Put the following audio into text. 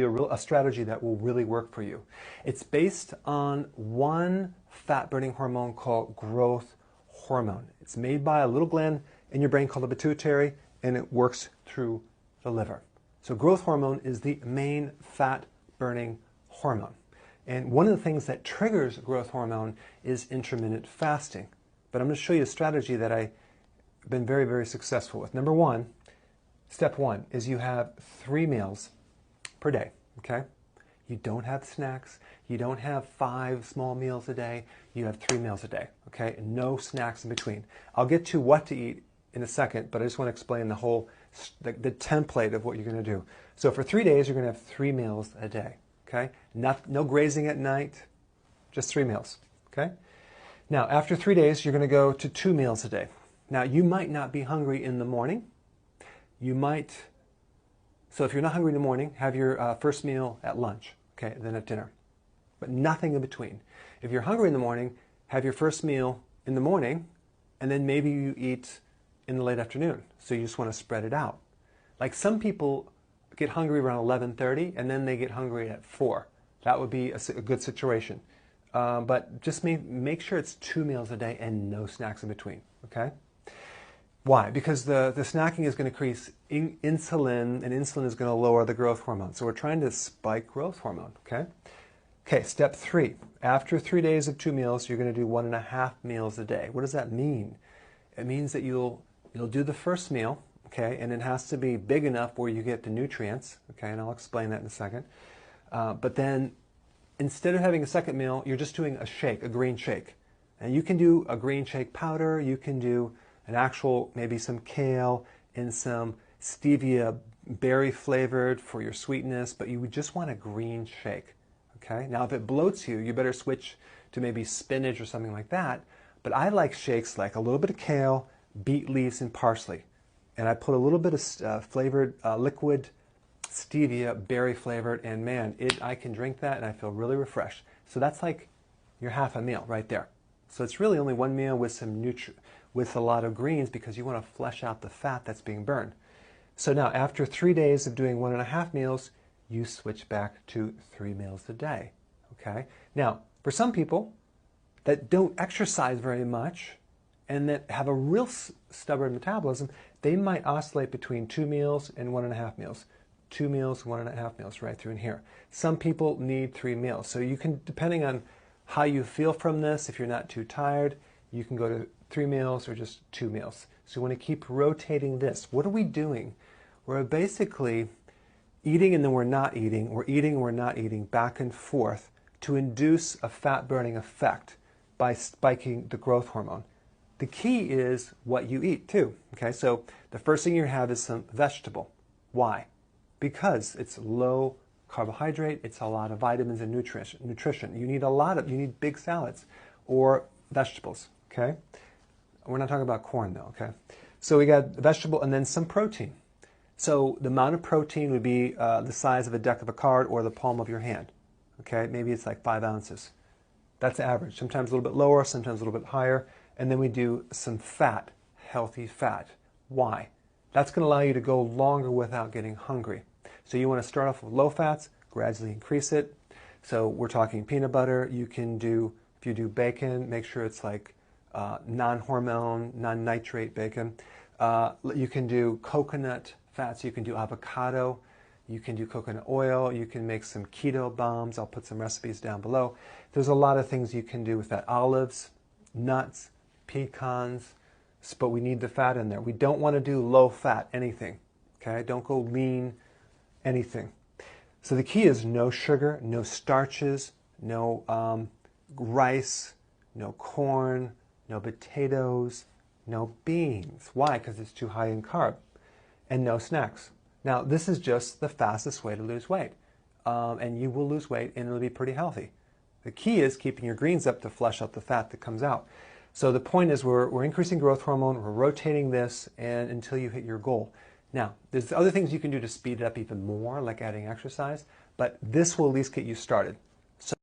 A strategy that will really work for you. It's based on one fat-burning hormone called growth hormone. It's made by a little gland in your brain called the pituitary, and it works through the liver. So growth hormone is the main fat-burning hormone. And one of the things that triggers growth hormone is intermittent fasting. But I'm going to show you a strategy that I've been very, very successful with. Number one, step one is you have 3 meals per day, okay? You don't have snacks. You don't have 5 small meals a day. You have 3 meals a day, okay? And no snacks in between. I'll get to what to eat in a second, but I just want to explain the whole, the template of what you're going to do. So for 3 days, you're going to have 3 meals a day, okay? No grazing at night, just 3 meals, okay? Now, after 3 days, you're going to go to 2 meals a day. Now, you might not be hungry in the morning. You might. So if you're not hungry in the morning, have your first meal at lunch, okay, then at dinner, but nothing in between. If you're hungry in the morning, have your first meal in the morning, and then maybe you eat in the late afternoon. So you just want to spread it out. Like some people get hungry around 11:30, and then they get hungry at 4. That would be a good situation. But just make sure it's 2 meals a day and no snacks in between, okay? Why? Because the snacking is going to increase insulin, and insulin is going to lower the growth hormone. So we're trying to spike growth hormone, okay? Okay, step 3. After 3 days of 2 meals, you're going to do 1.5 meals a day. What does that mean? It means that you'll do the first meal, okay, and it has to be big enough where you get the nutrients, okay, and I'll explain that in a second. But then instead of having a second meal, you're just doing a shake, a green shake. And you can do a green shake powder, you can do an actual, maybe some kale and some stevia berry flavored for your sweetness, but you would just want a green shake, okay? Now, if it bloats you, you better switch to maybe spinach or something like that, but I like shakes like a little bit of kale, beet leaves, and parsley. And I put a little bit of flavored liquid stevia berry flavored, and man, I can drink that and I feel really refreshed. So that's like your half a meal right there. So it's really only 1 meal with with a lot of greens, because you want to flesh out the fat that's being burned. So now, after 3 days of doing 1.5 meals, you switch back to 3 meals a day, okay? Now, for some people that don't exercise very much and that have a real stubborn metabolism, they might oscillate between 2 meals and 1.5 meals. 2 meals, 1.5 meals, right through in here. Some people need 3 meals. So you can, depending on how you feel from this, if you're not too tired, you can go to 3 meals or just 2 meals. So you want to keep rotating this. What are we doing? We're basically eating and then we're not eating. We're eating and we're not eating, back and forth, to induce a fat-burning effect by spiking the growth hormone. The key is what you eat too. Okay, so the first thing you have is some vegetable. Why? Because it's low carbohydrate, it's a lot of vitamins and nutrition. You need big salads or vegetables, okay? We're not talking about corn though, okay? So we got vegetable and then some protein. So the amount of protein would be the size of a deck of a card or the palm of your hand, okay? Maybe it's like 5 ounces. That's average. Sometimes a little bit lower, sometimes a little bit higher. And then we do some fat, healthy fat. Why? That's going to allow you to go longer without getting hungry. So you want to start off with low fats, gradually increase it. So we're talking peanut butter. You can do, if you do bacon, make sure it's like non-hormone, non-nitrate bacon. You can do coconut fats. You can do avocado. You can do coconut oil. You can make some keto bombs. I'll put some recipes down below. There's a lot of things you can do with that. Olives, nuts, pecans, but we need the fat in there. We don't want to do low fat anything, okay? Don't go lean anything. So the key is no sugar, no starches, no rice, no corn, no potatoes, no beans. Why? Because it's too high in carb. And no snacks. Now, this is just the fastest way to lose weight. And you will lose weight and it'll be pretty healthy. The key is keeping your greens up to flush out the fat that comes out. So the point is we're increasing growth hormone, we're rotating this, and until you hit your goal. Now, there's other things you can do to speed it up even more, like adding exercise, but this will at least get you started.